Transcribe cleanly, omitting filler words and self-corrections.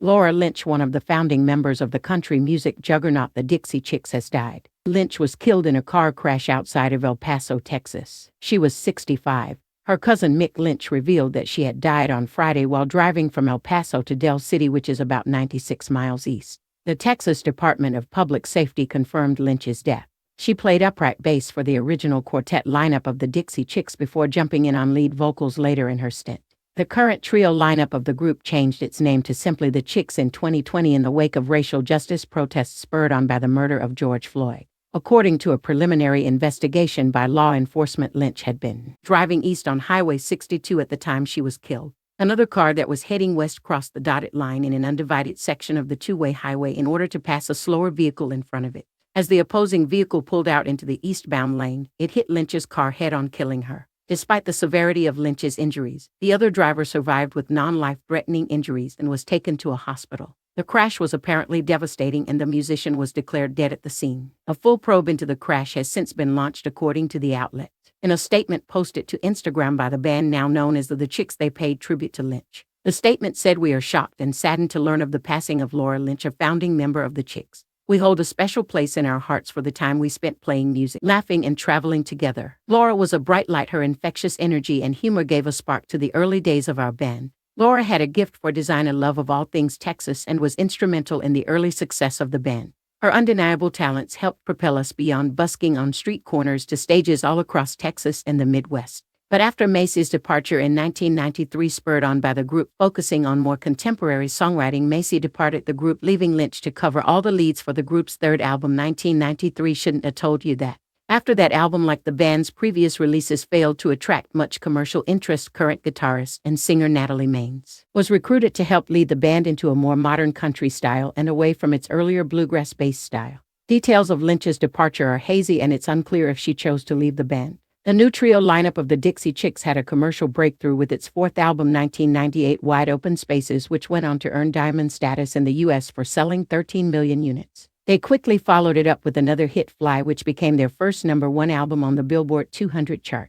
Laura Lynch, one of the founding members of the country music juggernaut the Dixie Chicks, has died. Lynch was killed in a car crash outside of El Paso, Texas. She was 65. Her cousin Mick Lynch revealed that she had died on Friday while driving from El Paso to Del City, which is about 96 miles east. The Texas Department of Public Safety confirmed Lynch's death. She played upright bass for the original quartet lineup of the Dixie Chicks before jumping in on lead vocals later in her stint. The current trio lineup of the group changed its name to simply the Chicks in 2020 in the wake of racial justice protests spurred on by the murder of George Floyd. According to a preliminary investigation by law enforcement, Lynch had been driving east on Highway 62 at the time she was killed. Another car that was heading west crossed the dotted line in an undivided section of the two-way highway in order to pass a slower vehicle in front of it. As the opposing vehicle pulled out into the eastbound lane, it hit Lynch's car head-on, killing her. Despite the severity of Lynch's injuries, the other driver survived with non-life-threatening injuries and was taken to a hospital. The crash was apparently devastating and the musician was declared dead at the scene. A full probe into the crash has since been launched, according to the outlet. In a statement posted to Instagram by the band now known as the Chicks, they paid tribute to Lynch. The statement said, "We are shocked and saddened to learn of the passing of Laura Lynch, a founding member of the Chicks. We hold a special place in our hearts for the time we spent playing music, laughing, and traveling together. Laura was a bright light. Her infectious energy and humor gave a spark to the early days of our band. Laura had a gift for design, a love of all things Texas, and was instrumental in the early success of the band. Her undeniable talents helped propel us beyond busking on street corners to stages all across Texas and the Midwest." But after Macy's departure in 1993, spurred on by the group focusing on more contemporary songwriting, Macy departed the group, leaving Lynch to cover all the leads for the group's third album, 1993 Shouldn't Have Told You That. After that album, like the band's previous releases, failed to attract much commercial interest, current guitarist and singer Natalie Maines was recruited to help lead the band into a more modern country style and away from its earlier bluegrass-based style. Details of Lynch's departure are hazy, and it's unclear if she chose to leave the band. The new trio lineup of the Dixie Chicks had a commercial breakthrough with its fourth album, 1998 Wide Open Spaces, which went on to earn diamond status in the U.S. for selling 13 million units. They quickly followed it up with another hit, Fly, which became their first #1 album on the Billboard 200 chart.